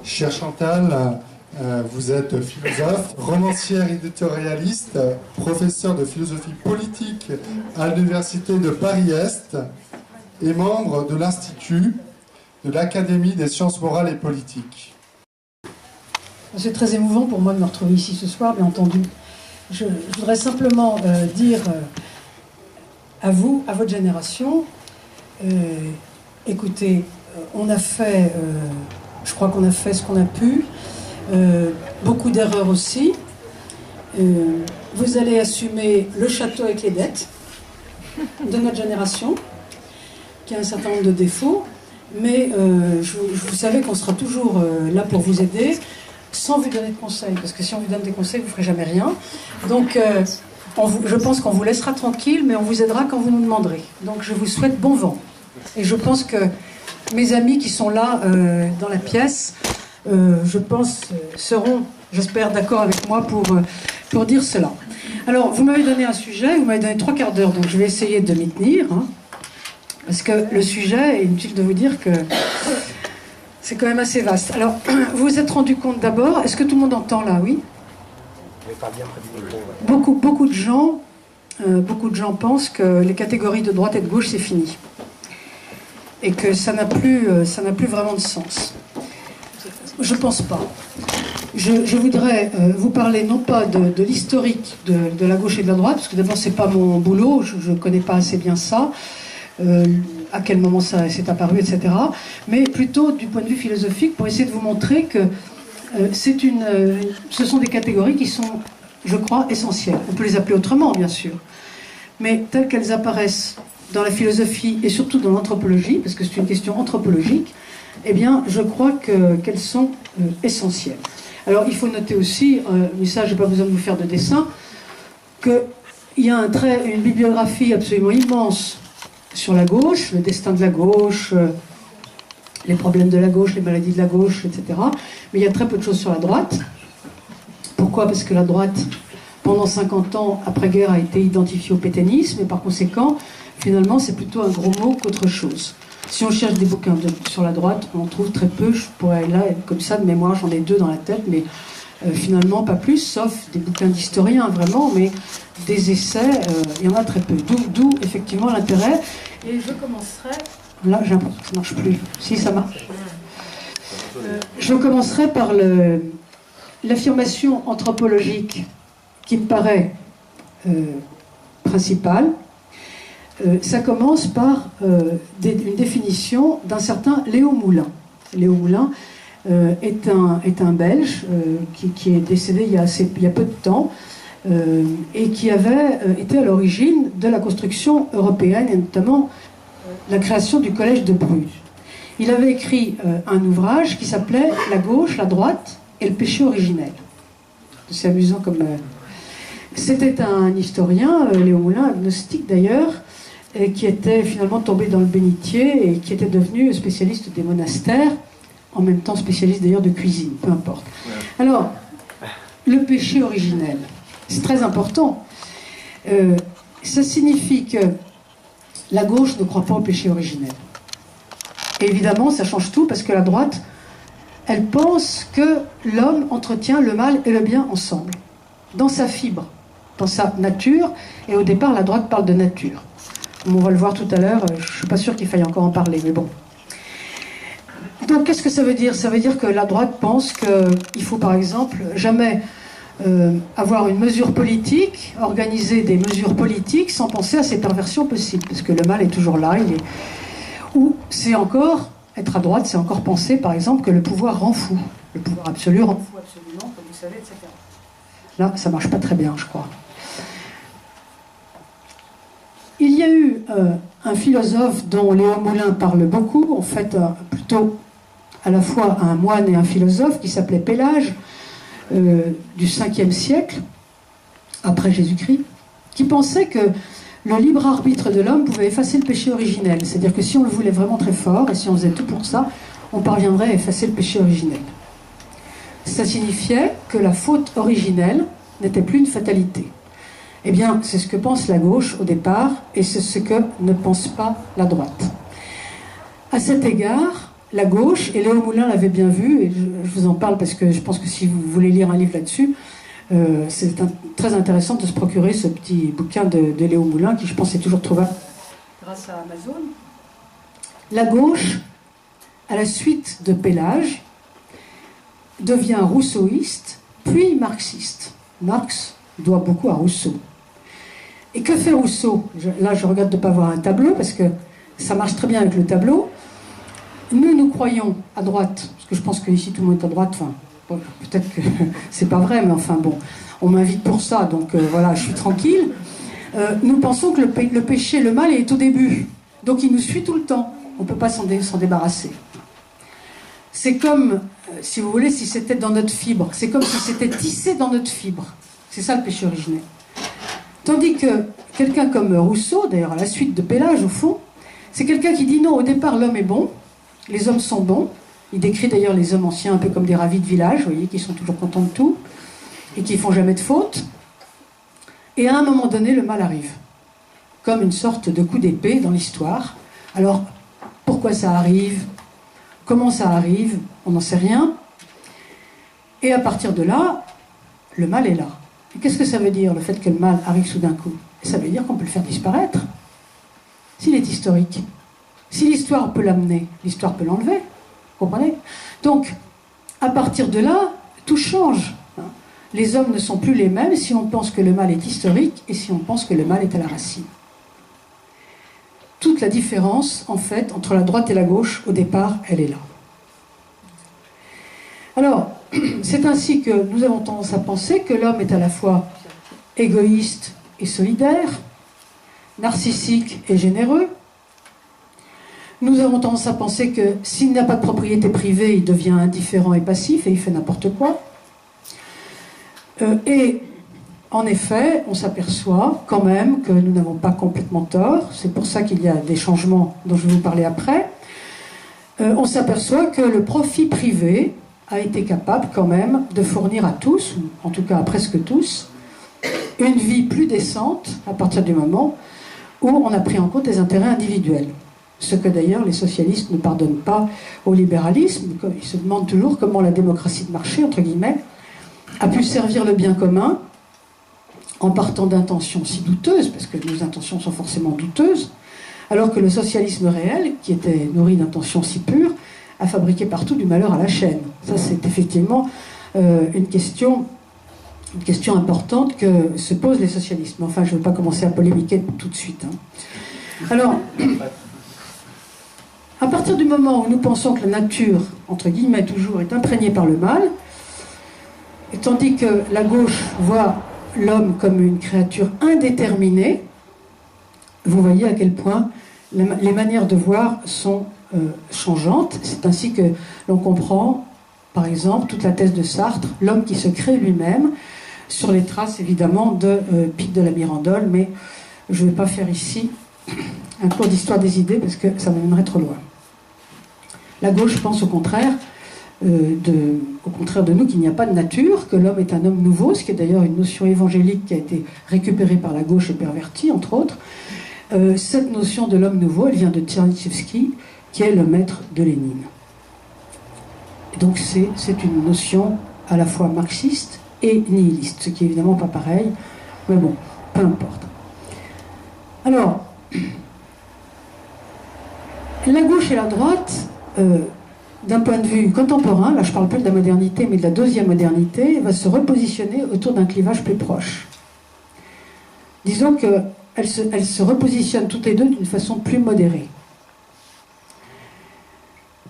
Chère Chantal, vous êtes philosophe, romancière éditorialiste, professeure de philosophie politique à l'Université de Paris-Est et membre de l'Institut de l'Académie des sciences morales et politiques. C'est très émouvant pour moi de me retrouver ici ce soir, bien entendu. Je voudrais simplement dire à vous, à votre génération, écoutez, on a fait, je crois qu'on a fait ce qu'on a pu, beaucoup d'erreurs aussi. Vous allez assumer le château avec les dettes de notre génération, qui a un certain nombre de défauts, mais vous savez qu'on sera toujours là pour vous aider, sans vous donner de conseils, parce que si on vous donne des conseils, vous ne ferez jamais rien. Donc, je pense qu'on vous laissera tranquille, mais on vous aidera quand vous nous demanderez. Donc, je vous souhaite bon vent. Et je pense que mes amis qui sont là dans la pièce, je pense, seront, j'espère, d'accord avec moi pour dire cela. Alors, vous m'avez donné un sujet, vous m'avez donné 3 quarts d'heure, donc je vais essayer de m'y tenir, hein, parce que le sujet, inutile de vous dire que c'est quand même assez vaste. Alors, vous vous êtes rendu compte d'abord, est-ce que tout le monde entend là, oui? Beaucoup de gens pensent que les catégories de droite et de gauche, c'est fini. Et que ça n'a plus vraiment de sens. Je ne pense pas. Je voudrais vous parler non pas de l'historique de la gauche et de la droite, parce que d'abord, ce n'est pas mon boulot, je ne connais pas assez bien ça. À quel moment ça s'est apparu, etc. Mais plutôt du point de vue philosophique, pour essayer de vous montrer que ce sont des catégories qui sont, je crois, essentielles. On peut les appeler autrement, bien sûr. Mais telles qu'elles apparaissent dans la philosophie et surtout dans l'anthropologie, parce que c'est une question anthropologique, eh bien, je crois qu'elles sont essentielles. Alors, il faut noter aussi, mais ça, je n'ai pas besoin de vous faire de dessin, qu'il y a une bibliographie absolument immense sur la gauche, le destin de la gauche, les problèmes de la gauche, les maladies de la gauche, etc. Mais il y a très peu de choses sur la droite. Pourquoi? Parce que la droite, pendant 50 ans, après-guerre, a été identifiée au pétainisme, et par conséquent, finalement, c'est plutôt un gros mot qu'autre chose. Si on cherche des bouquins sur la droite, on en trouve très peu. Je pourrais là, comme ça, de mémoire, j'en ai 2 dans la tête, mais finalement pas plus, sauf des bouquins d'historiens vraiment, mais des essais, il y en a très peu. D'où effectivement l'intérêt. Et je commencerai... Là, j'ai l'impression que ça ne marche plus. Si, ça marche. Je commencerai par l'affirmation anthropologique qui me paraît principale. Ça commence par une définition d'un certain Léo Moulin. Léo Moulin est un Belge qui est décédé il y a peu de temps et qui avait été à l'origine de la construction européenne et notamment la création du collège de Bruges. Il avait écrit un ouvrage qui s'appelait « La gauche, la droite et le péché originel ». C'est amusant comme... C'était un historien, Léo Moulin, agnostique d'ailleurs, qui était finalement tombé dans le bénitier et qui était devenu spécialiste des monastères, en même temps spécialiste d'ailleurs de cuisine, peu importe. Alors, le péché originel, c'est très important. Ça signifie que la gauche ne croit pas au péché originel. Et évidemment, ça change tout parce que la droite, elle pense que l'homme entretient le mal et le bien ensemble, dans sa fibre, dans sa nature, et au départ, la droite parle de nature. On va le voir tout à l'heure, je ne suis pas sûr qu'il faille encore en parler, mais bon. Donc, qu'est-ce que ça veut dire? Ça veut dire que la droite pense qu'il faut, par exemple, jamais avoir une mesure politique, organiser des mesures politiques sans penser à ces perversions possibles, parce que le mal est toujours là, ou c'est encore, être à droite, c'est encore penser, par exemple, que le pouvoir rend fou. Le pouvoir absolu rend fou absolument, comme vous savez, etc. Là, ça ne marche pas très bien, je crois. Il y a eu un philosophe dont Léo Moulin parle beaucoup, en fait plutôt à la fois un moine et un philosophe, qui s'appelait Pélage, du 5e siècle, après Jésus-Christ, qui pensait que le libre arbitre de l'homme pouvait effacer le péché originel. C'est-à-dire que si on le voulait vraiment très fort, et si on faisait tout pour ça, on parviendrait à effacer le péché originel. Ça signifiait que la faute originelle n'était plus une fatalité. Eh bien, c'est ce que pense la gauche au départ, et c'est ce que ne pense pas la droite. À cet égard, la gauche, et Léo Moulin l'avait bien vu, et je vous en parle parce que je pense que si vous voulez lire un livre là-dessus, c'est très intéressant de se procurer ce petit bouquin de Léo Moulin, qui je pense est toujours trouvable grâce à Amazon. La gauche, à la suite de Pélage, devient rousseauiste, puis marxiste. Marx doit beaucoup à Rousseau. Et que fait Rousseau? Là, je regrette de ne pas avoir un tableau, parce que ça marche très bien avec le tableau. Nous croyons à droite, parce que je pense qu'ici tout le monde est à droite, enfin, bon, peut-être que c'est pas vrai, mais enfin bon, on m'invite pour ça, donc voilà, je suis tranquille. Nous pensons que le péché, le mal est au début, donc il nous suit tout le temps, on ne peut pas s'en débarrasser. C'est comme, si vous voulez, si c'était dans notre fibre, c'est comme si c'était tissé dans notre fibre, c'est ça le péché originel. Tandis que quelqu'un comme Rousseau, d'ailleurs à la suite de Pélage au fond, c'est quelqu'un qui dit non, au départ l'homme est bon, les hommes sont bons. Il décrit d'ailleurs les hommes anciens un peu comme des ravis de village, vous voyez, qui sont toujours contents de tout et qui ne font jamais de faute. Et à un moment donné, le mal arrive, comme une sorte de coup d'épée dans l'histoire. Alors, pourquoi ça arrive? Comment ça arrive? On n'en sait rien. Et à partir de là, le mal est là. Et qu'est-ce que ça veut dire, le fait que le mal arrive soudain coup? Ça veut dire qu'on peut le faire disparaître. S'il est historique. Si l'histoire peut l'amener, l'histoire peut l'enlever. Vous comprenez? Donc, à partir de là, tout change. Les hommes ne sont plus les mêmes si on pense que le mal est historique et si on pense que le mal est à la racine. Toute la différence, en fait, entre la droite et la gauche, au départ, elle est là. Alors, c'est ainsi que nous avons tendance à penser que l'homme est à la fois égoïste et solidaire, narcissique et généreux. Nous avons tendance à penser que s'il n'a pas de propriété privée, il devient indifférent et passif et il fait n'importe quoi. Et en effet, on s'aperçoit quand même que nous n'avons pas complètement tort. C'est pour ça qu'il y a des changements dont je vais vous parler après. On s'aperçoit que le profit privé a été capable quand même de fournir à tous, ou en tout cas à presque tous, une vie plus décente à partir du moment où on a pris en compte les intérêts individuels. Ce que d'ailleurs les socialistes ne pardonnent pas au libéralisme. Ils se demandent toujours comment la démocratie de marché, entre guillemets, a pu servir le bien commun en partant d'intentions si douteuses, parce que nos intentions sont forcément douteuses, alors que le socialisme réel, qui était nourri d'intentions si pures, a fabriqué partout du malheur à la chaîne. Ça, c'est effectivement une question importante que se posent les socialistes. Mais enfin, je ne veux pas commencer à polémiquer tout de suite. Alors, à partir du moment où nous pensons que la nature, entre guillemets toujours, est imprégnée par le mal, et tandis que la gauche voit l'homme comme une créature indéterminée, vous voyez à quel point les manières de voir sont changeantes. C'est ainsi que l'on comprend, par exemple, toute la thèse de Sartre, l'homme qui se crée lui-même, sur les traces évidemment de Pic de la Mirandole, mais je ne vais pas faire ici un cours d'histoire des idées parce que ça m'amènerait trop loin. La gauche pense au contraire de nous qu'il n'y a pas de nature, que l'homme est un homme nouveau, ce qui est d'ailleurs une notion évangélique qui a été récupérée par la gauche et pervertie, entre autres. Cette notion de l'homme nouveau, elle vient de Tchernyshevski, qui est le maître de Lénine. Et donc c'est une notion à la fois marxiste et nihiliste, ce qui est évidemment pas pareil, mais bon, peu importe. Alors, la gauche et la droite, d'un point de vue contemporain, là je ne parle plus de la modernité, mais de la deuxième modernité, va se repositionner autour d'un clivage plus proche. Disons qu'elles se repositionnent toutes les deux d'une façon plus modérée.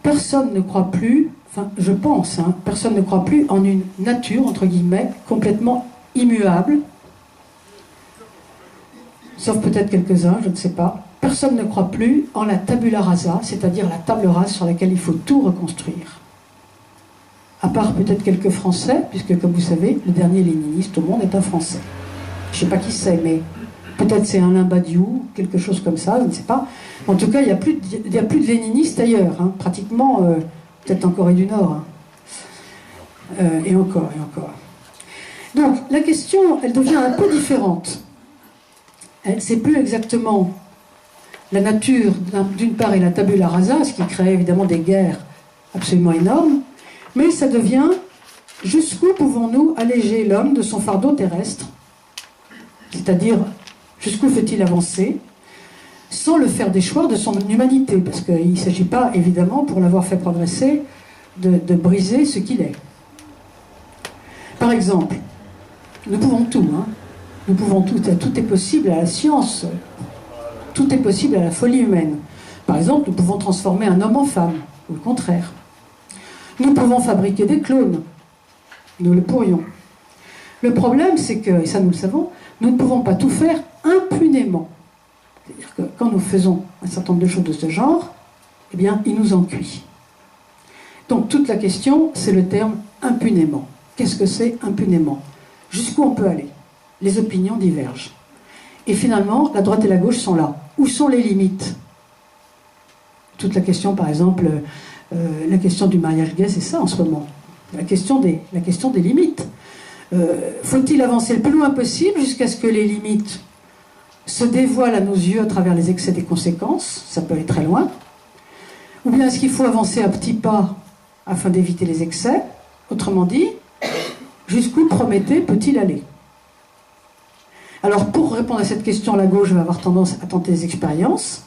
Personne ne croit plus, enfin je pense, personne ne croit plus en une nature, entre guillemets, complètement immuable, sauf peut-être quelques-uns, je ne sais pas. Personne ne croit plus en la tabula rasa, c'est-à-dire la table rase sur laquelle il faut tout reconstruire. À part peut-être quelques Français, puisque comme vous savez, le dernier léniniste au monde est un Français. Je ne sais pas qui c'est, mais peut-être c'est Alain Badiou, quelque chose comme ça, je ne sais pas. En tout cas, il n'y a plus de léninistes ailleurs, pratiquement, peut-être en Corée du Nord. Et encore, et encore. Donc, la question, elle devient un peu différente. C'est plus exactement la nature d'une part et la tabula rasa, ce qui crée évidemment des guerres absolument énorme, mais ça devient jusqu'où pouvons-nous alléger l'homme de son fardeau terrestre, c'est-à-dire jusqu'où fait-il avancer, sans le faire déchoir de son humanité, parce qu'il ne s'agit pas, évidemment, pour l'avoir fait progresser, de briser ce qu'il est. Par exemple, nous pouvons tout, hein. Nous pouvons tout, tout est possible à la science, tout est possible à la folie humaine. Par exemple, nous pouvons transformer un homme en femme, ou le contraire. Nous pouvons fabriquer des clones, nous le pourrions. Le problème, c'est que, et ça nous le savons, nous ne pouvons pas tout faire impunément. C'est-à-dire que quand nous faisons un certain nombre de choses de ce genre, eh bien, il nous encuit. Donc, toute la question, c'est le terme impunément. Qu'est-ce que c'est impunément? Jusqu'où on peut aller? Les opinions divergent. Et finalement, la droite et la gauche sont là. Où sont les limites? Toute la question, par exemple, la question du mariage gay, c'est ça en ce moment. La question des limites. Faut-il avancer le plus loin possible jusqu'à ce que les limites se dévoilent à nos yeux à travers les excès des conséquences? Ça peut aller très loin. Ou bien est-ce qu'il faut avancer à petits pas afin d'éviter les excès? Autrement dit, jusqu'où Prométhée peut-il aller? Alors, pour répondre à cette question, la gauche va avoir tendance à tenter des expériences,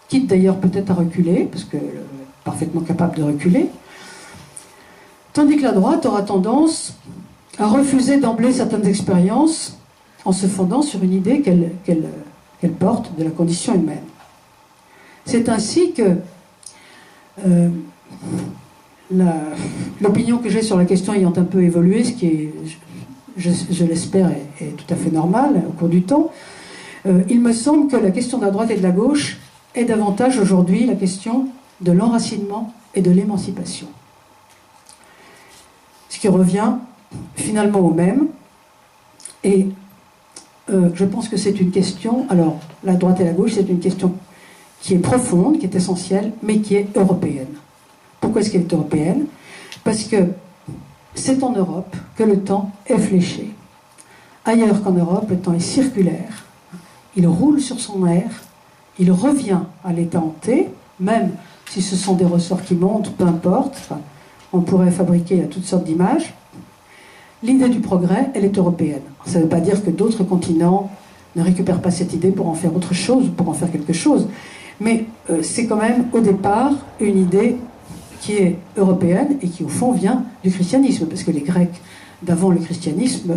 quitte d'ailleurs peut-être à reculer, parce qu'elle est parfaitement capable de reculer, tandis que la droite aura tendance à refuser d'emblée certaines expériences en se fondant sur une idée qu'elle porte de la condition humaine. C'est ainsi que l'opinion que j'ai sur la question ayant un peu évolué, ce qui est, je l'espère, est tout à fait normal au cours du temps, il me semble que la question de la droite et de la gauche est davantage aujourd'hui la question de l'enracinement et de l'émancipation. Ce qui revient finalement au même. Et je pense que c'est une question, alors la droite et la gauche, c'est une question qui est profonde, qui est essentielle, mais qui est européenne. Pourquoi est-ce qu'elle est européenne? Parce que c'est en Europe que le temps est fléché. Ailleurs qu'en Europe, le temps est circulaire. Il roule sur son aire, il revient à l'état hanté, même si ce sont des ressorts qui montent, peu importe, enfin, on pourrait fabriquer toutes sortes d'images. L'idée du progrès, elle est européenne. Ça ne veut pas dire que d'autres continents ne récupèrent pas cette idée pour en faire autre chose, pour en faire quelque chose. Mais c'est quand même, au départ, une idée qui est européenne et qui, au fond, vient du christianisme. Parce que les Grecs, d'avant le christianisme,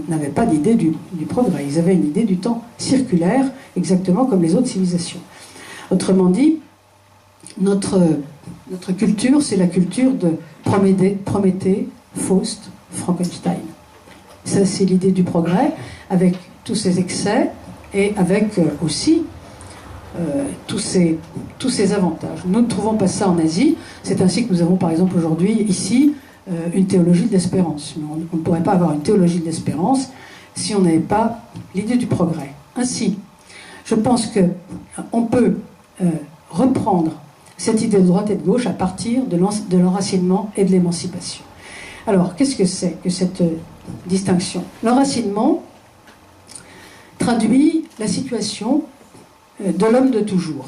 n'avaient pas d'idée du progrès. Ils avaient une idée du temps circulaire, exactement comme les autres civilisations. Autrement dit, notre culture, c'est la culture de Prométhée, Faust, Frankenstein. Ça, c'est l'idée du progrès, avec tous ses excès et avec aussi tous ces avantages. Nous ne trouvons pas ça en Asie. C'est ainsi que nous avons, par exemple, aujourd'hui, ici, une théologie de l'espérance. On ne pourrait pas avoir une théologie de l'espérance si on n'avait pas l'idée du progrès. Ainsi, je pense qu'on peut reprendre cette idée de droite et de gauche à partir de l'enracinement et de l'émancipation. Alors, qu'est-ce que c'est que cette distinction? L'enracinement traduit la situation de l'homme de toujours.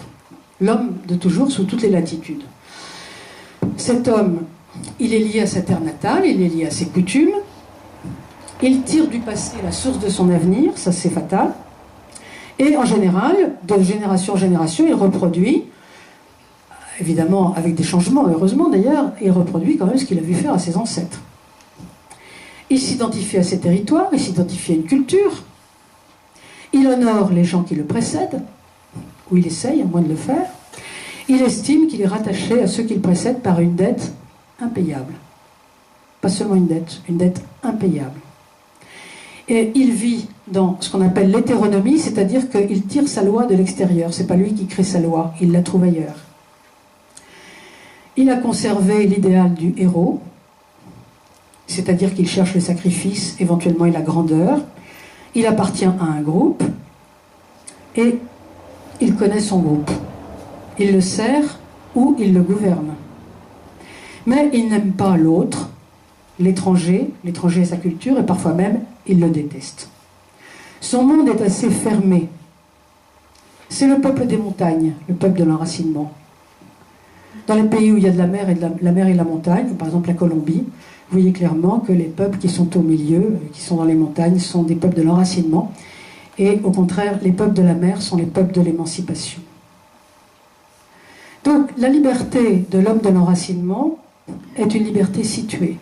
L'homme de toujours sous toutes les latitudes. Cet homme, il est lié à sa terre natale, il est lié à ses coutumes, il tire du passé la source de son avenir, ça c'est fatal, et en général, de génération en génération, il reproduit, évidemment avec des changements, heureusement d'ailleurs, il reproduit quand même ce qu'il a vu faire à ses ancêtres. Il s'identifie à ses territoires, il s'identifie à une culture, il honore les gens qui le précèdent, ou il essaye, à moins de le faire. Il estime qu'il est rattaché à ceux qui le précèdent par une dette impayable. Pas seulement une dette impayable. Et il vit dans ce qu'on appelle l'hétéronomie, c'est-à-dire qu'il tire sa loi de l'extérieur. C'est pas lui qui crée sa loi, il la trouve ailleurs. Il a conservé l'idéal du héros, c'est-à-dire qu'il cherche le sacrifice, éventuellement et la grandeur. Il appartient à un groupe et il connaît son groupe. Il le sert ou il le gouverne. Mais il n'aime pas l'autre, l'étranger et sa culture, et parfois même, il le déteste. Son monde est assez fermé. C'est le peuple des montagnes, le peuple de l'enracinement. Dans les pays où il y a de la mer et la mer et la montagne, par exemple la Colombie, vous voyez clairement que les peuples qui sont au milieu, qui sont dans les montagnes, sont des peuples de l'enracinement. Et au contraire, les peuples de la mer sont les peuples de l'émancipation. Donc la liberté de l'homme de l'enracinement est une liberté située.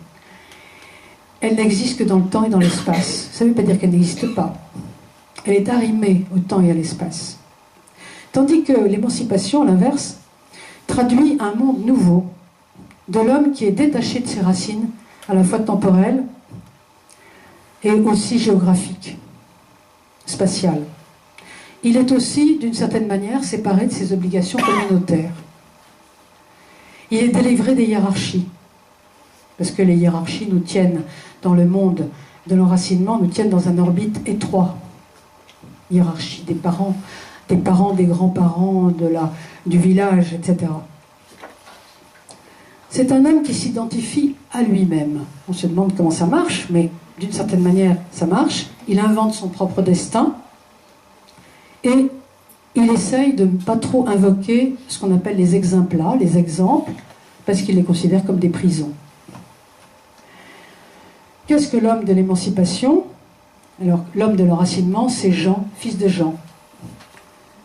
Elle n'existe que dans le temps et dans l'espace. Ça ne veut pas dire qu'elle n'existe pas. Elle est arrimée au temps et à l'espace. Tandis que l'émancipation, à l'inverse, traduit un monde nouveau de l'homme qui est détaché de ses racines, à la fois temporelles et aussi géographiques, spatiales. Il est aussi, d'une certaine manière, séparé de ses obligations communautaires. Il est délivré des hiérarchies, parce que les hiérarchies nous tiennent dans le monde de l'enracinement, nous tiennent dans un orbite étroit. Hiérarchie des parents, des grands-parents, du village, etc. C'est un homme qui s'identifie à lui-même. On se demande comment ça marche, mais d'une certaine manière, ça marche. Il invente son propre destin et il essaye de ne pas trop invoquer ce qu'on appelle les exemples, les exemples, parce qu'il les considère comme des prisons. Qu'est-ce que l'homme de l'émancipation? Alors, l'homme de l'enracinement, c'est Jean, fils de Jean.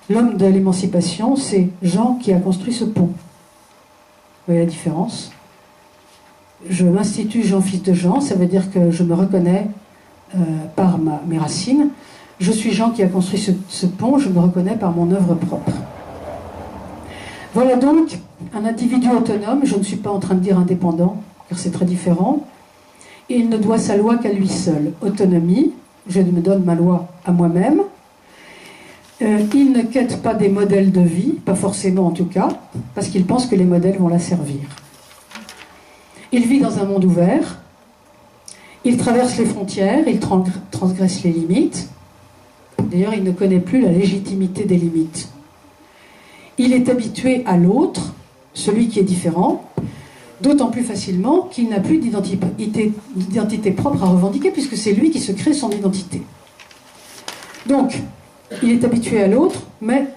L'homme de l'émancipation, c'est Jean qui a construit ce pont. Vous voyez la différence? Je m'institue Jean, fils de Jean, ça veut dire que je me reconnais par mes racines. Je suis Jean qui a construit ce pont, je me reconnais par mon œuvre propre. Voilà donc un individu autonome, je ne suis pas en train de dire indépendant, car c'est très différent. Il ne doit sa loi qu'à lui seul. Autonomie, je me donne ma loi à moi-même. Il ne quête pas des modèles de vie, pas forcément en tout cas, parce qu'il pense que les modèles vont la servir. Il vit dans un monde ouvert, il traverse les frontières, il transgresse les limites. D'ailleurs, il ne connaît plus la légitimité des limites. Il est habitué à l'autre, celui qui est différent, d'autant plus facilement qu'il n'a plus d'identité propre à revendiquer, puisque c'est lui qui se crée son identité. Donc, il est habitué à l'autre, mais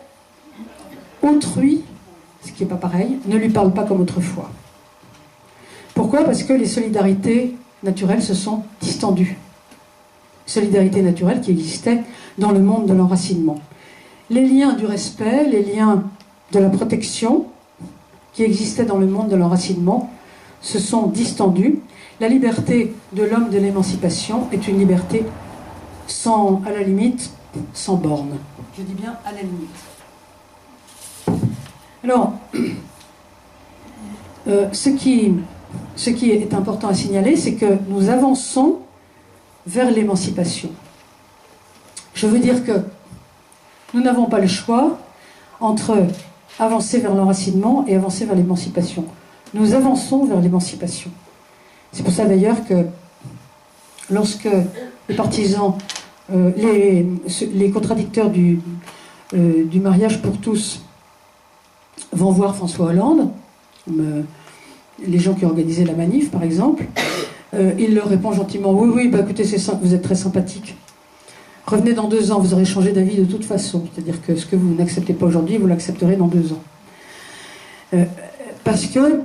autrui, ce qui n'est pas pareil, ne lui parle pas comme autrefois. Pourquoi? Parce que les solidarités naturelles se sont distendues. Solidarités naturelles qui existaient dans le monde de l'enracinement. Les liens du respect, les liens de la protection qui existaient dans le monde de l'enracinement se sont distendus. La liberté de l'homme de l'émancipation est une liberté sans, à la limite, sans borne. Je dis bien à la limite. Alors, ce qui est important à signaler, c'est que nous avançons vers l'émancipation. Je veux dire que nous n'avons pas le choix entre avancer vers l'enracinement et avancer vers l'émancipation. Nous avançons vers l'émancipation. C'est pour ça d'ailleurs que lorsque les partisans, les contradicteurs du mariage pour tous vont voir François Hollande, les gens qui ont organisé la manif par exemple, il leur répond gentiment: oui, bah, écoutez, vous êtes très sympathique. Revenez dans 2 ans, vous aurez changé d'avis de toute façon. C'est-à-dire que ce que vous n'acceptez pas aujourd'hui, vous l'accepterez dans 2 ans. Parce que,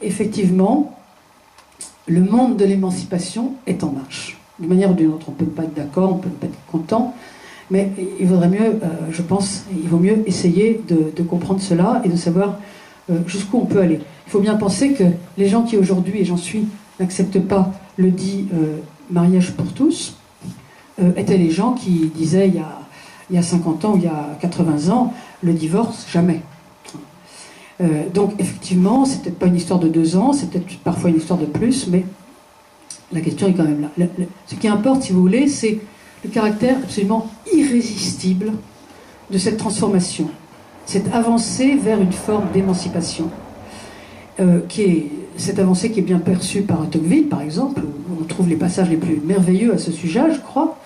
effectivement, le monde de l'émancipation est en marche. D'une manière ou d'une autre, on ne peut pas être d'accord, on ne peut pas être content, mais il vaudrait mieux, je pense, il vaut mieux essayer de comprendre cela et de savoir jusqu'où on peut aller. Il faut bien penser que les gens qui aujourd'hui, et j'en suis, n'acceptent pas le dit mariage pour tous, étaient les gens qui disaient il y a 50 ans ou il y a 80 ans, le divorce, jamais. Donc effectivement, c'est peut-être pas une histoire de 2 ans, c'est peut-être parfois une histoire de plus, mais la question est quand même là. Ce qui importe, si vous voulez, c'est le caractère absolument irrésistible de cette transformation, cette avancée vers une forme d'émancipation, cette avancée qui est bien perçue par Tocqueville, par exemple, où on trouve les passages les plus merveilleux à ce sujet, je crois.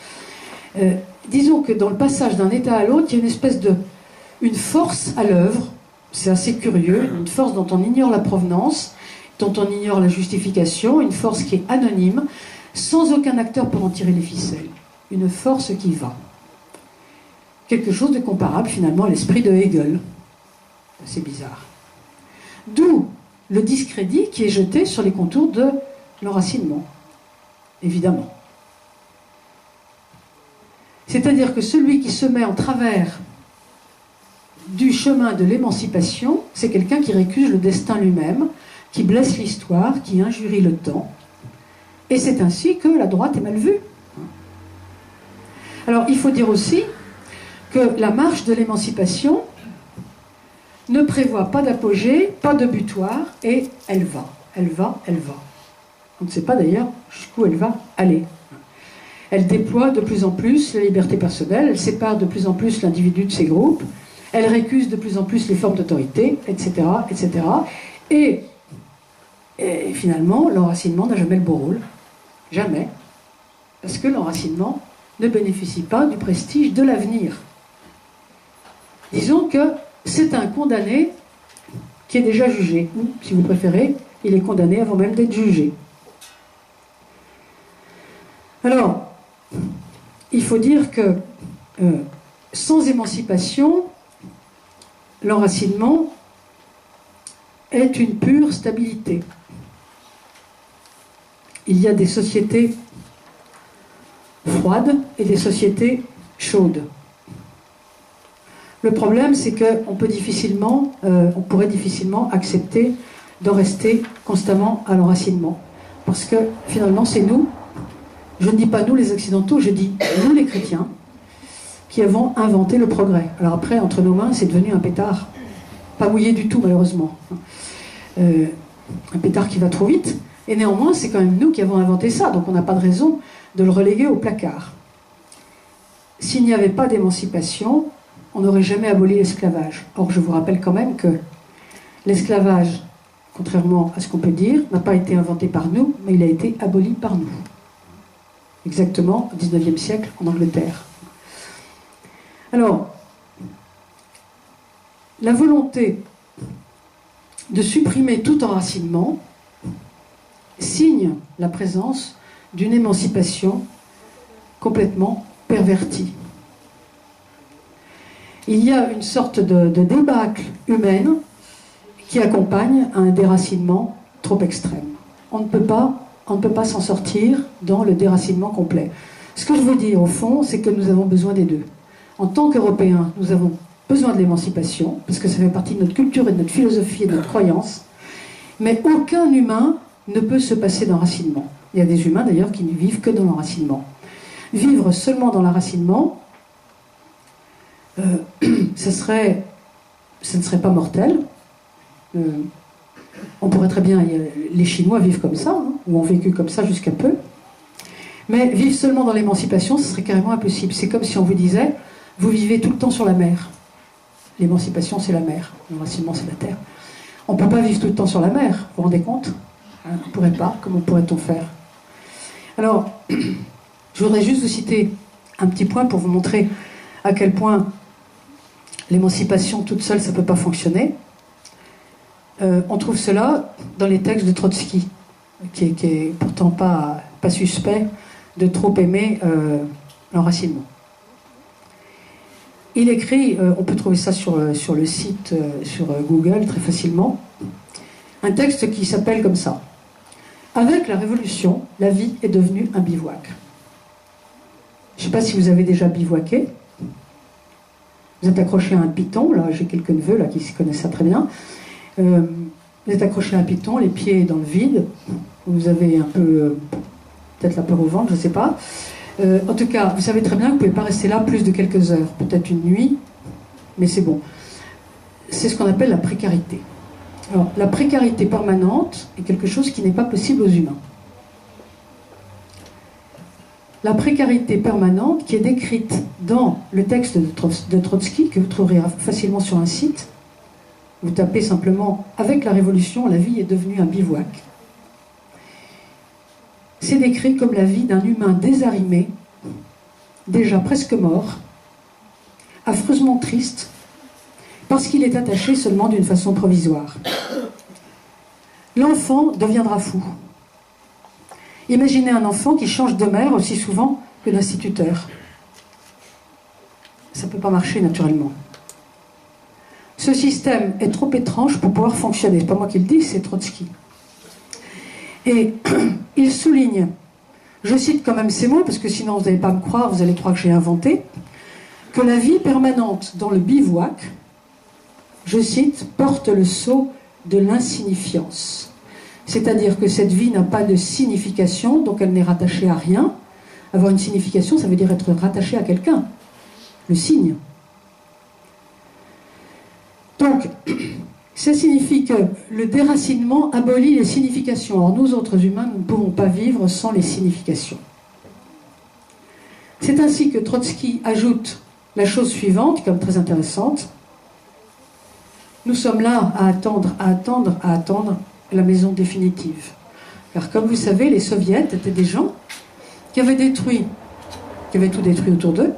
Disons que dans le passage d'un état à l'autre, il y a une espèce une force à l'œuvre, c'est assez curieux, une force dont on ignore la provenance, dont on ignore la justification, une force qui est anonyme, sans aucun acteur pour en tirer les ficelles. Une force qui va. Quelque chose de comparable finalement à l'esprit de Hegel. C'est bizarre. D'où le discrédit qui est jeté sur les contours de l'enracinement, évidemment. C'est-à-dire que celui qui se met en travers du chemin de l'émancipation, c'est quelqu'un qui récuse le destin lui-même, qui blesse l'histoire, qui injurie le temps. Et c'est ainsi que la droite est mal vue. Alors, il faut dire aussi que la marche de l'émancipation ne prévoit pas d'apogée, pas de butoir, et elle va, elle va, elle va. On ne sait pas d'ailleurs jusqu'où elle va aller. Elle déploie de plus en plus la liberté personnelle, elle sépare de plus en plus l'individu de ses groupes, elle récuse de plus en plus les formes d'autorité, etc., etc. Et finalement, l'enracinement n'a jamais le beau rôle. Jamais. Parce que l'enracinement ne bénéficie pas du prestige de l'avenir. Disons que c'est un condamné qui est déjà jugé, ou, si vous préférez, il est condamné avant même d'être jugé. Alors, il faut dire que sans émancipation, l'enracinement est une pure stabilité. Il y a des sociétés froides et des sociétés chaudes. Le problème, c'est qu'on pourrait difficilement accepter de rester constamment à l'enracinement. Parce que finalement, c'est nous, je ne dis pas nous les Occidentaux, je dis nous les chrétiens, qui avons inventé le progrès. Alors après, entre nos mains, c'est devenu un pétard. Pas mouillé du tout, malheureusement. Un pétard qui va trop vite. Et néanmoins, c'est quand même nous qui avons inventé ça, donc on n'a pas de raison de le reléguer au placard. S'il n'y avait pas d'émancipation, on n'aurait jamais aboli l'esclavage. Or, je vous rappelle quand même que l'esclavage, contrairement à ce qu'on peut dire, n'a pas été inventé par nous, mais il a été aboli par nous. Exactement au XIXe siècle en Angleterre. Alors, la volonté de supprimer tout enracinement signe la présence d'une émancipation complètement pervertie. Il y a une sorte de débâcle humaine qui accompagne un déracinement trop extrême. On ne peut pas s'en sortir dans le déracinement complet. Ce que je veux dire, au fond, c'est que nous avons besoin des deux. En tant qu'Européens, nous avons besoin de l'émancipation, parce que ça fait partie de notre culture et de notre philosophie et de notre croyance, mais aucun humain ne peut se passer d'enracinement. Il y a des humains, d'ailleurs, qui ne vivent que dans l'enracinement. Vivre seulement dans l'enracinement, ce ne serait pas mortel. On pourrait très bien... Les Chinois vivent comme ça, hein, ou ont vécu comme ça jusqu'à peu. Mais vivre seulement dans l'émancipation, ce serait carrément impossible. C'est comme si on vous disait, vous vivez tout le temps sur la mer. L'émancipation, c'est la mer. L'enracinement, c'est la terre. On ne peut pas vivre tout le temps sur la mer, vous vous rendez compte? On ne pourrait pas. Comment pourrait-on faire? Alors, je voudrais juste vous citer un petit point pour vous montrer à quel point l'émancipation toute seule, ça ne peut pas fonctionner. On trouve cela dans les textes de Trotsky, qui est pourtant pas suspect de trop aimer l'enracinement. Il écrit, on peut trouver ça sur le site, sur Google très facilement, un texte qui s'appelle comme ça. Avec la Révolution, la vie est devenue un bivouac. Je ne sais pas si vous avez déjà bivouaqué. Vous êtes accroché à un piton, là j'ai quelques neveux là, qui se connaissent ça très bien. Vous êtes accroché à un piton, les pieds dans le vide. Vous avez un peu, peut-être la peur au ventre, je ne sais pas. En tout cas, vous savez très bien que vous ne pouvez pas rester là plus de quelques heures, peut-être une nuit, mais c'est bon. C'est ce qu'on appelle la précarité. Alors, la précarité permanente est quelque chose qui n'est pas possible aux humains. La précarité permanente qui est décrite dans le texte de Trotsky, que vous trouverez facilement sur un site, vous tapez simplement « Avec la Révolution, la vie est devenue un bivouac ». C'est décrit comme la vie d'un humain désarrimé, déjà presque mort, affreusement triste, parce qu'il est attaché seulement d'une façon provisoire. L'enfant deviendra fou. Imaginez un enfant qui change de mère aussi souvent que d'instituteur. Ça ne peut pas marcher naturellement. Ce système est trop étrange pour pouvoir fonctionner. C'est pas moi qui le dis, c'est Trotsky. Et il souligne, je cite quand même ces mots, parce que sinon vous n'allez pas me croire, vous allez croire que j'ai inventé, que la vie permanente dans le bivouac, je cite, porte le sceau de l'insignifiance. C'est-à-dire que cette vie n'a pas de signification, donc elle n'est rattachée à rien. Avoir une signification, ça veut dire être rattaché à quelqu'un. Le signe. Donc, ça signifie que le déracinement abolit les significations. Or, nous autres humains, nous ne pouvons pas vivre sans les significations. C'est ainsi que Trotsky ajoute la chose suivante, comme très intéressante. Nous sommes là à attendre la maison définitive. Car comme vous savez, les soviets étaient des gens qui avaient tout détruit autour d'eux,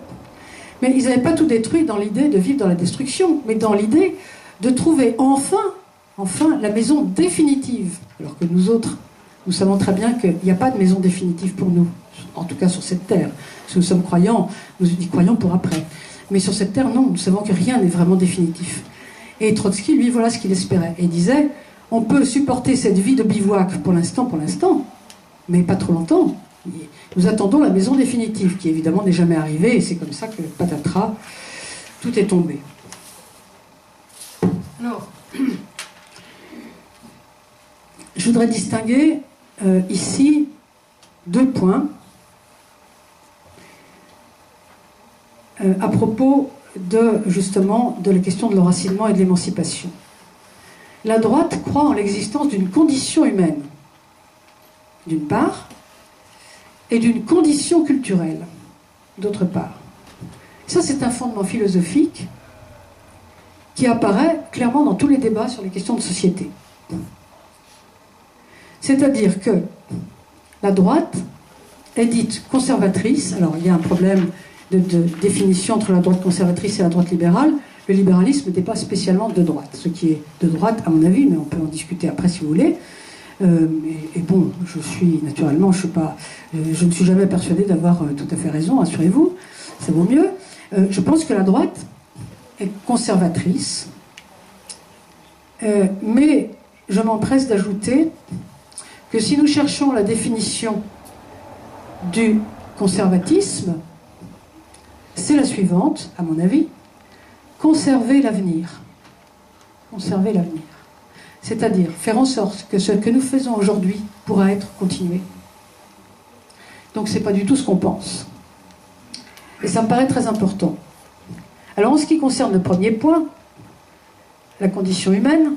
mais ils n'avaient pas tout détruit dans l'idée de vivre dans la destruction, mais dans l'idée de trouver enfin la maison définitive. Alors que nous autres, nous savons très bien qu'il n'y a pas de maison définitive pour nous, en tout cas sur cette terre. Si nous sommes croyants, nous y croyons pour après. Mais sur cette terre, non, nous savons que rien n'est vraiment définitif. Et Trotsky, lui, voilà ce qu'il espérait. Et il disait, on peut supporter cette vie de bivouac pour l'instant, mais pas trop longtemps. Nous attendons la maison définitive, qui évidemment n'est jamais arrivée, et c'est comme ça que, patatras, tout est tombé. Alors, je voudrais distinguer ici 2 points à propos justement de la question de l'enracinement et de l'émancipation. La droite croit en l'existence d'une condition humaine, d'une part, et d'une condition culturelle, d'autre part. Ça, c'est un fondement philosophique qui apparaît clairement dans tous les débats sur les questions de société. C'est-à-dire que la droite est dite conservatrice. Alors, il y a un problème de définition entre la droite conservatrice et la droite libérale. Le libéralisme n'est pas spécialement de droite. Ce qui est de droite, à mon avis, mais on peut en discuter après si vous voulez. Et bon, je ne suis jamais persuadée d'avoir tout à fait raison, assurez-vous, ça vaut mieux. Je pense que la droite est conservatrice, mais je m'empresse d'ajouter que si nous cherchons la définition du conservatisme, c'est la suivante, à mon avis: conserver l'avenir. Conserver l'avenir. C'est-à-dire faire en sorte que ce que nous faisons aujourd'hui pourra être continué. Donc ce n'est pas du tout ce qu'on pense. Et ça me paraît très important. Alors en ce qui concerne le premier point, la condition humaine,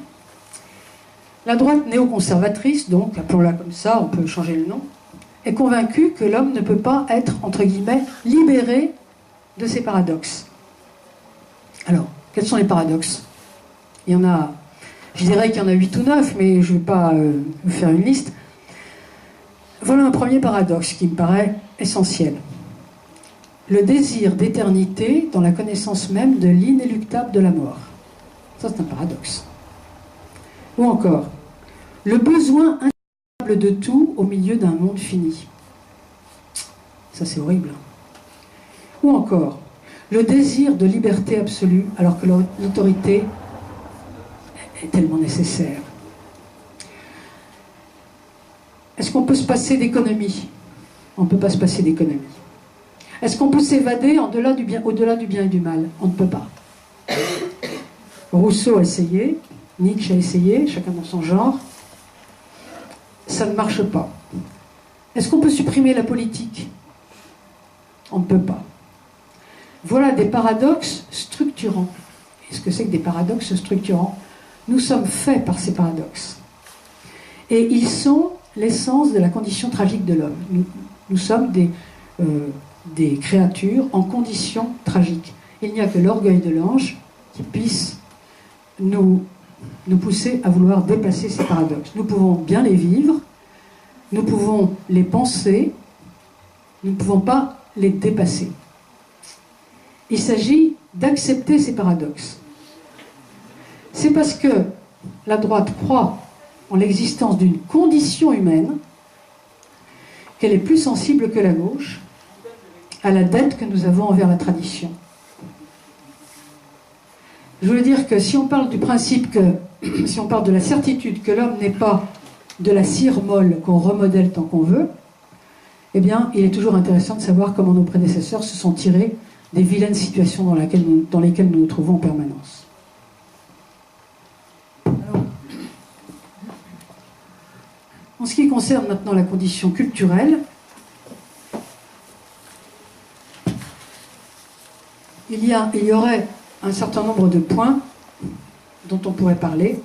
la droite néoconservatrice, donc appelons-la comme ça, on peut changer le nom, est convaincue que l'homme ne peut pas être, entre guillemets, libéré de ses paradoxes. Alors, quels sont les paradoxes? Il y en a, je dirais qu'il y en a 8 ou 9, mais je ne vais pas vous faire une liste. Voilà un premier paradoxe qui me paraît essentiel. Le désir d'éternité dans la connaissance même de l'inéluctable de la mort. Ça, c'est un paradoxe. Ou encore, le besoin indéniable de tout au milieu d'un monde fini. Ça, c'est horrible. Ou encore, le désir de liberté absolue alors que l'autorité est tellement nécessaire. Est-ce qu'on peut se passer d'économie? On ne peut pas se passer d'économie. Est-ce qu'on peut s'évader au-delà du bien et du mal? On ne peut pas. Rousseau a essayé, Nietzsche a essayé, chacun dans son genre. Ça ne marche pas. Est-ce qu'on peut supprimer la politique? On ne peut pas. Voilà des paradoxes structurants. Qu'est-ce que c'est que des paradoxes structurants? Nous sommes faits par ces paradoxes. Et ils sont l'essence de la condition tragique de l'homme. Nous sommes des créatures en condition tragique. Il n'y a que l'orgueil de l'ange qui puisse nous pousser à vouloir dépasser ces paradoxes. Nous pouvons bien les vivre, nous pouvons les penser, nous ne pouvons pas les dépasser. Il s'agit d'accepter ces paradoxes. C'est parce que la droite croit en l'existence d'une condition humaine qu'elle est plus sensible que la gauche à la dette que nous avons envers la tradition. Je veux dire que si on parle du principe que, si on parle de la certitude que l'homme n'est pas de la cire molle qu'on remodèle tant qu'on veut, eh bien, il est toujours intéressant de savoir comment nos prédécesseurs se sont tirés des vilaines situations dans lesquelles nous nous trouvons en permanence. Alors, en ce qui concerne maintenant la condition culturelle, il y aurait un certain nombre de points dont on pourrait parler,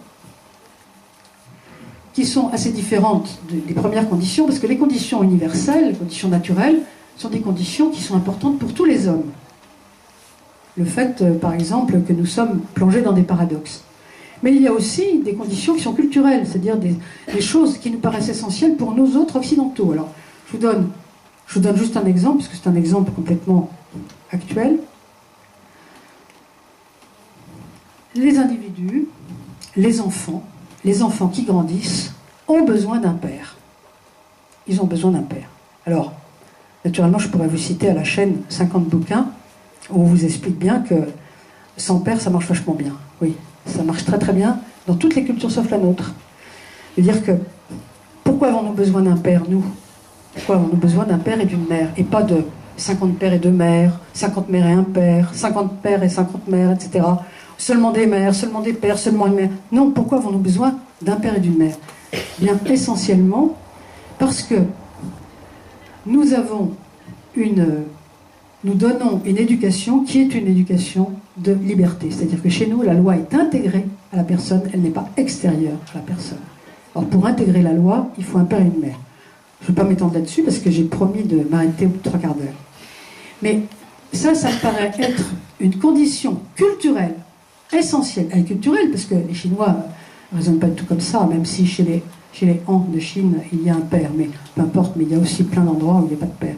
qui sont assez différentes des premières conditions, parce que les conditions universelles, les conditions naturelles, sont des conditions qui sont importantes pour tous les hommes. Le fait, par exemple, que nous sommes plongés dans des paradoxes. Mais il y a aussi des conditions qui sont culturelles, c'est-à-dire des choses qui nous paraissent essentielles pour nous autres occidentaux. Alors, je vous donne juste un exemple, parce que c'est un exemple complètement actuel. Les individus, les enfants qui grandissent ont besoin d'un père. Ils ont besoin d'un père. Alors, naturellement, je pourrais vous citer à la chaîne 50 bouquins où on vous explique bien que sans père, ça marche vachement bien. Oui, ça marche très très bien dans toutes les cultures sauf la nôtre. C'est-à-dire que, pourquoi avons-nous besoin d'un père, nous? Pourquoi avons-nous besoin d'un père et d'une mère, et pas de 50 pères et 2 mères, 50 mères et un père, 50 pères et 50 mères, etc. Seulement des mères, seulement des pères, seulement une mère. Non, pourquoi avons-nous besoin d'un père et d'une mère? Bien, essentiellement, parce que nous donnons une éducation qui est une éducation de liberté. C'est-à-dire que chez nous, la loi est intégrée à la personne, elle n'est pas extérieure à la personne. Alors, pour intégrer la loi, il faut un père et une mère. Je ne vais pas m'étendre là-dessus parce que j'ai promis de m'arrêter au bout de 3 quarts d'heure. Mais ça me paraît être une condition culturelle essentielle. Elle est culturelle parce que les Chinois ne raisonnent pas du tout comme ça, même si chez les Han de Chine, il y a un père, mais peu importe, mais il y a aussi plein d'endroits où il n'y a pas de père.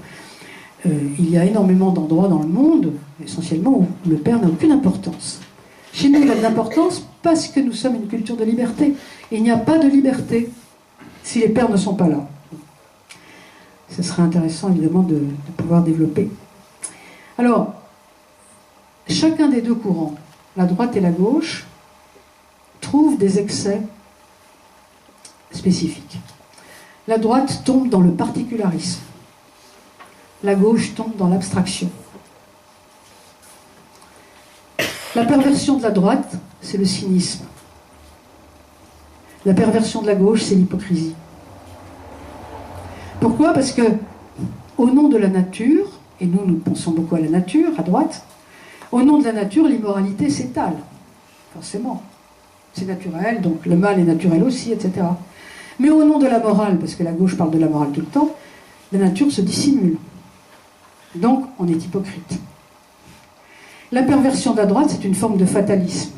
Il y a énormément d'endroits dans le monde, essentiellement, où le père n'a aucune importance. Chez nous, il a de l'importance parce que nous sommes une culture de liberté. Et il n'y a pas de liberté si les pères ne sont pas là. Ce serait intéressant, évidemment, de pouvoir développer. Alors, chacun des deux courants, la droite et la gauche, trouve des excès spécifiques. La droite tombe dans le particularisme. La gauche tombe dans l'abstraction. La perversion de la droite, c'est le cynisme. La perversion de la gauche, c'est l'hypocrisie. Pourquoi? Parce que, au nom de la nature, et nous pensons beaucoup à la nature, à droite, au nom de la nature, l'immoralité s'étale. Forcément. C'est naturel, donc le mal est naturel aussi, etc. Mais au nom de la morale, parce que la gauche parle de la morale tout le temps, la nature se dissimule. Donc, on est hypocrite. La perversion de la droite, c'est une forme de fatalisme.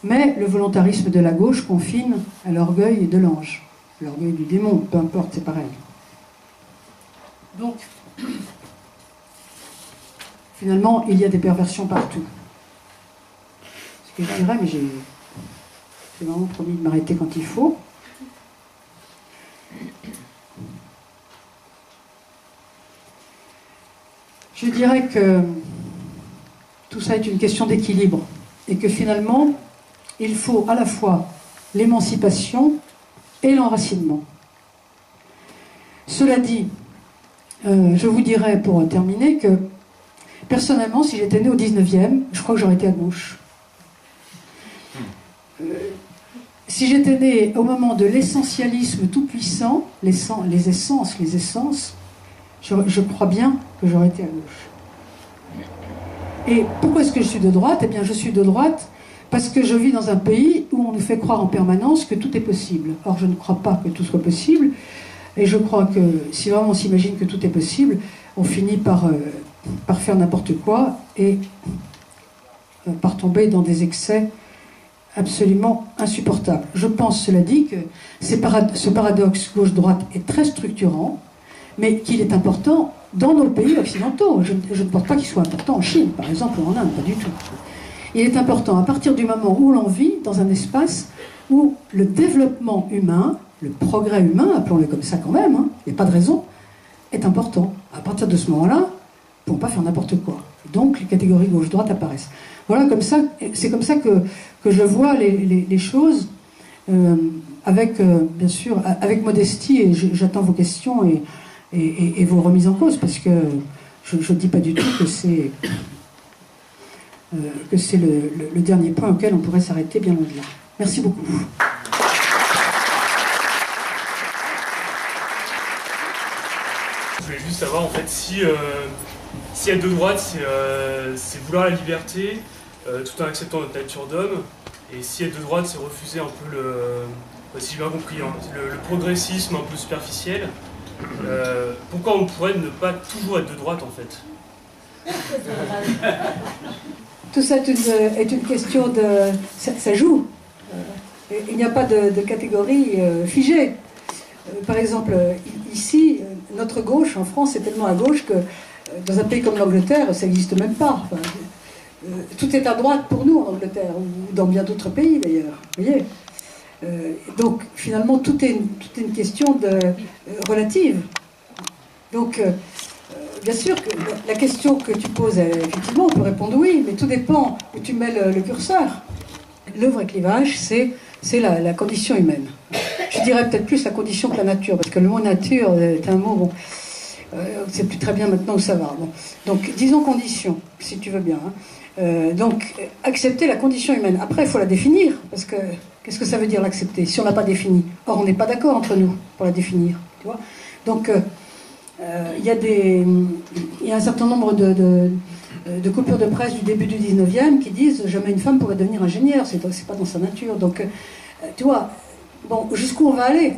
Mais le volontarisme de la gauche confine à l'orgueil de l'ange. L'orgueil du démon, peu importe, c'est pareil. Donc, finalement, il y a des perversions partout. Ce que je dirais, mais j'ai vraiment promis de m'arrêter quand il faut. Je dirais que tout ça est une question d'équilibre et que finalement, il faut à la fois l'émancipation et l'enracinement. Cela dit, je vous dirais pour terminer que personnellement, si j'étais né au 19e, je crois que j'aurais été à gauche. Si j'étais né au moment de l'essentialisme tout-puissant, les essences, je crois bien que j'aurais été à gauche. Et pourquoi est-ce que je suis de droite? Eh bien, je suis de droite parce que je vis dans un pays où on nous fait croire en permanence que tout est possible. Or, je ne crois pas que tout soit possible. Et je crois que si vraiment on s'imagine que tout est possible, on finit par faire n'importe quoi et par tomber dans des excès absolument insupportables. Je pense, cela dit, que ce paradoxe gauche-droite est très structurant, mais qu'il est important dans nos pays occidentaux. Je ne pense pas qu'il soit important en Chine, par exemple, ou en Inde, pas du tout. Il est important à partir du moment où l'on vit dans un espace où le développement humain, le progrès humain, appelons-le comme ça quand même, il n'y a pas de raison, est important. À partir de ce moment-là, on ne peut pas faire n'importe quoi. Donc les catégories gauche-droite apparaissent. Voilà, c'est comme ça que je vois les choses, avec, bien sûr, avec modestie, et j'attends vos questions et vos remises en cause, parce que je ne dis pas du tout que c'est le dernier point auquel on pourrait s'arrêter, bien au-delà. Merci beaucoup. Je voulais juste savoir, en fait, si être de droite, c'est vouloir la liberté, tout en acceptant notre nature d'homme, et si être de droite, c'est refuser un peu si j'ai bien compris, hein, le progressisme un peu superficiel, pourquoi on pourrait ne pas toujours être de droite, en fait? Tout ça est une question de... Ça joue. Il n'y a pas de catégorie figée. Par exemple, ici, notre gauche en France est tellement à gauche que dans un pays comme l'Angleterre, ça n'existe même pas. Enfin, tout est à droite pour nous en Angleterre, ou dans bien d'autres pays d'ailleurs. Vous voyez, donc finalement, tout est une question relative. Donc, bien sûr que la question que tu poses, effectivement, on peut répondre oui, mais tout dépend où tu mets le curseur. Le vrai clivage, c'est la condition humaine. Je dirais peut-être plus la condition que la nature, parce que le mot nature est un mot, bon, on ne sait plus très bien maintenant où ça va. Bon. Donc, disons condition, si tu veux bien. Hein. Donc, accepter la condition humaine. Après, il faut la définir, parce que qu'est-ce que ça veut dire l'accepter si on ne l'a pas définie? Or, on n'est pas d'accord entre nous pour la définir. Tu vois. Donc, il y a un certain nombre de coupures de presse du début du 19e qui disent jamais une femme pourrait devenir ingénieure, c'est pas dans sa nature. Donc, tu vois, bon, jusqu'où on va aller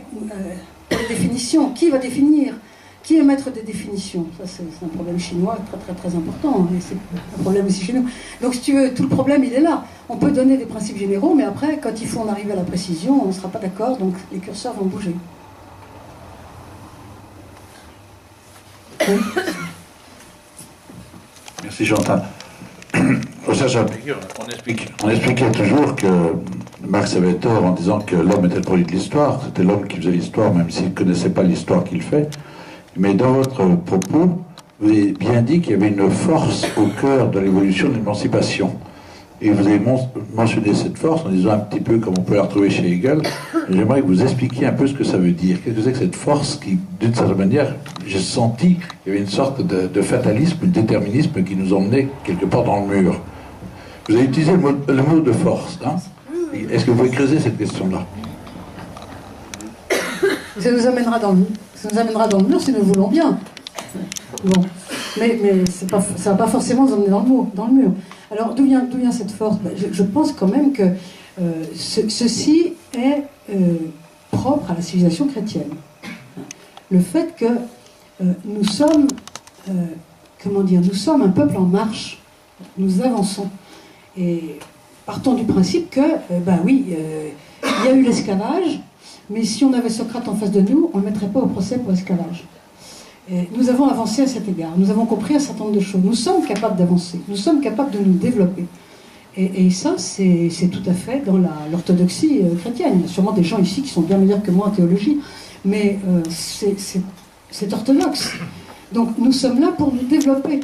pour les définitions? Qui va définir? Qui est maître des définitions? Ça, c'est un problème chinois très très très important, et c'est un problème aussi chez nous. Donc, si tu veux, tout le problème, il est là. On peut donner des principes généraux, mais après, quand il faut en arriver à la précision, on ne sera pas d'accord, donc les curseurs vont bouger. Oui. Merci Chantal. On expliquait toujours que Marx avait tort en disant que l'homme était le produit de l'histoire. C'était l'homme qui faisait l'histoire, même s'il ne connaissait pas l'histoire qu'il fait. Mais dans votre propos, vous avez bien dit qu'il y avait une force au cœur de l'évolution de l'émancipation. Et vous avez mentionné cette force en disant un petit peu comme on peut la retrouver chez Hegel. J'aimerais que vous expliquiez un peu ce que ça veut dire. Qu'est-ce que c'est que cette force qui, d'une certaine manière, j'ai senti qu'il y avait une sorte de fatalisme, de déterminisme qui nous emmenait quelque part dans le mur. Vous avez utilisé le mot de force. Hein? Est-ce que vous pouvez creuser cette question-là? Ça nous amènera dans le mur si nous voulons bien. Bon. Mais ça ne va pas forcément nous emmener dans le mur. Alors, d'où vient cette force? Je pense quand même que ceci est propre à la civilisation chrétienne. Le fait que nous sommes, nous sommes un peuple en marche. Nous avançons. Et partons du principe que, il y a eu l'esclavage, mais si on avait Socrate en face de nous, on ne le mettrait pas au procès pour esclavage. Et nous avons avancé à cet égard, nous avons compris un certain nombre de choses, nous sommes capables d'avancer, nous sommes capables de nous développer. Et ça, c'est tout à fait dans l'orthodoxie chrétienne. Il y a sûrement des gens ici qui sont bien meilleurs que moi en théologie, mais c'est orthodoxe. Donc nous sommes là pour nous développer.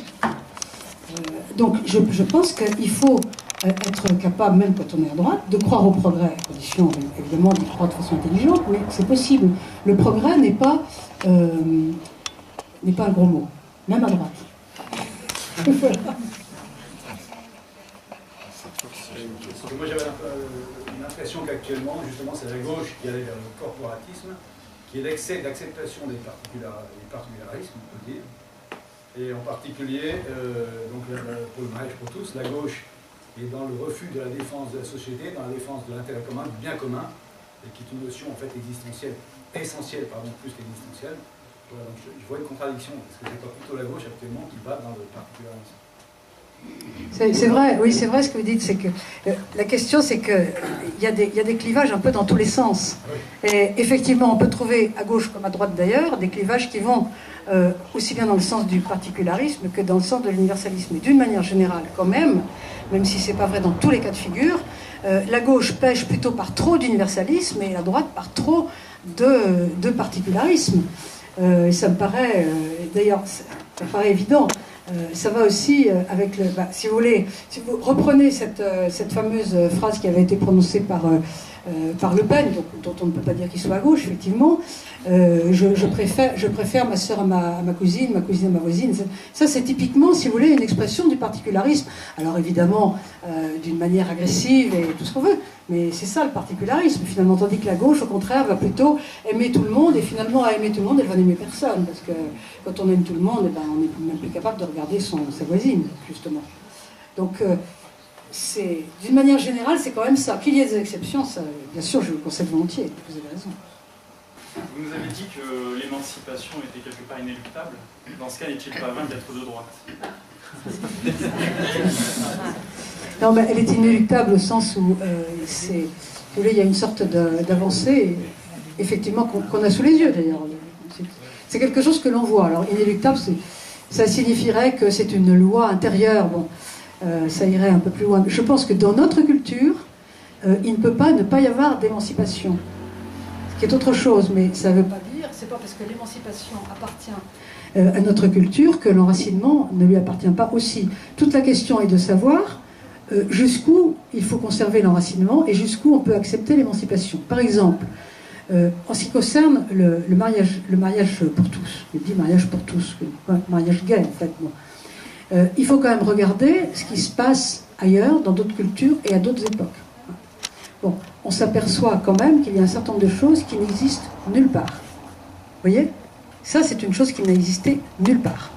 Donc je pense qu'il faut être capable, même quand on est à droite, de croire au progrès, à condition évidemment d'y croire de façon intelligente, mais c'est possible. Le progrès n'est pas un gros mot, même à droite. Voilà. Moi j'avais l'impression qu'actuellement, justement, c'est la gauche qui allait vers le corporatisme, qui est l'excès d'acceptation des particularismes, on peut dire. Et en particulier, pour le mariage pour tous, la gauche est dans le refus de la défense de la société, dans la défense de l'intérêt commun, du bien commun, et qui est une notion en fait existentielle, essentielle, pardon, plus qu'existentielle. Voilà, donc je vois une contradiction, parce que c'est pas plutôt la gauche actuellement qui bat dans le particularisme. C'est vrai, oui, c'est vrai ce que vous dites, c'est que la question c'est qu'il y a des clivages un peu dans tous les sens. Oui. Et effectivement, on peut trouver à gauche comme à droite d'ailleurs des clivages qui vont aussi bien dans le sens du particularisme que dans le sens de l'universalisme. Et d'une manière générale quand même si c'est pas vrai dans tous les cas de figure, la gauche pêche plutôt par trop d'universalisme et la droite par trop de particularisme. Et ça me paraît, d'ailleurs, ça paraît évident. ça va aussi avec le... si vous voulez, si vous reprenez cette fameuse phrase qui avait été prononcée par Le Pen, dont on ne peut pas dire qu'il soit à gauche, effectivement, je préfère ma sœur à ma cousine à ma voisine. Ça, c'est typiquement, si vous voulez, une expression du particularisme. Alors évidemment, d'une manière agressive et tout ce qu'on veut, mais c'est ça le particularisme, finalement. Tandis que la gauche, au contraire, va plutôt aimer tout le monde, et finalement, à aimer tout le monde, elle va n'aimer personne. Parce que quand on aime tout le monde, eh ben, on n'est même plus capable de regarder sa voisine, justement. Donc, c'est, d'une manière générale, c'est quand même ça. Qu'il y ait des exceptions, ça, bien sûr, je le concède volontiers, vous avez raison. Vous nous avez dit que l'émancipation était quelque part inéluctable. Dans ce cas, n'est-il pas vain d'être de droite? Non, mais elle est inéluctable au sens où il y a une sorte d'avancée, effectivement, qu'on a sous les yeux, d'ailleurs. C'est quelque chose que l'on voit. Alors, inéluctable, ça signifierait que c'est une loi intérieure. Bon, ça irait un peu plus loin. Je pense que dans notre culture, il ne peut pas ne pas y avoir d'émancipation. Ce qui est autre chose, mais ça ne veut pas dire, c'est pas parce que l'émancipation appartient à notre culture que l'enracinement ne lui appartient pas aussi. Toute la question est de savoir jusqu'où il faut conserver l'enracinement et jusqu'où on peut accepter l'émancipation. Par exemple, en ce qui concerne le mariage pour tous, je dis mariage pour tous, mariage gay en fait, bon. Il faut quand même regarder ce qui se passe ailleurs, dans d'autres cultures et à d'autres époques. Bon, on s'aperçoit quand même qu'il y a un certain nombre de choses qui n'existent nulle part. Vous voyez ? Ça, c'est une chose qui n'a existé nulle part.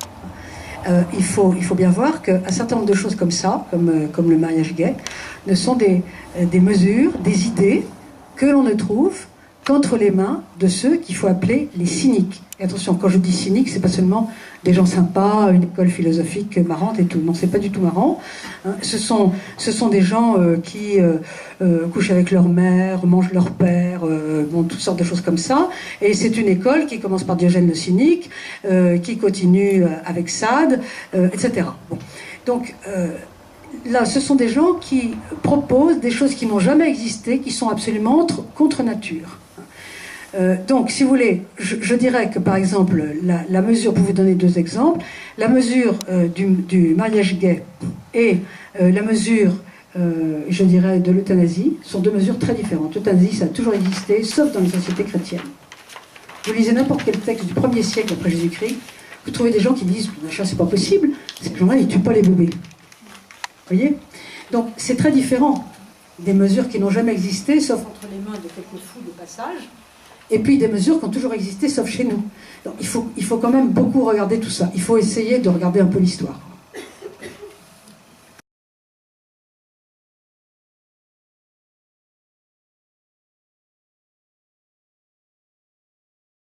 Il faut bien voir qu'un certain nombre de choses comme ça, comme le mariage gay, ne sont des mesures, des idées que l'on ne trouve qu'entre les mains de ceux qu'il faut appeler les cyniques. Et attention, quand je dis cynique, c'est pas seulement des gens sympas, une école philosophique marrante et tout. Non, c'est pas du tout marrant. Hein. Ce sont des gens qui couchent avec leur mère, mangent leur père, bon, toutes sortes de choses comme ça. Et c'est une école qui commence par Diogène le cynique, qui continue avec Sade, etc. Bon. Donc, là, ce sont des gens qui proposent des choses qui n'ont jamais existé, qui sont absolument contre nature. Donc, si vous voulez, je dirais que, par exemple, la mesure, pour vous donner deux exemples, la mesure du mariage gay et la mesure, je dirais, de l'euthanasie sont deux mesures très différentes. L'euthanasie, ça a toujours existé, sauf dans les sociétés chrétiennes. Vous lisez n'importe quel texte du 1er siècle après Jésus-Christ, vous trouvez des gens qui disent « machin, c'est pas possible, ces gens-là, ils tuent pas les bébés ». Vous voyez? Donc, c'est très différent des mesures qui n'ont jamais existé, sauf entre les mains de quelques fous de passage, et puis des mesures qui ont toujours existé, sauf chez nous. Donc il faut quand même beaucoup regarder tout ça. Il faut essayer de regarder un peu l'histoire.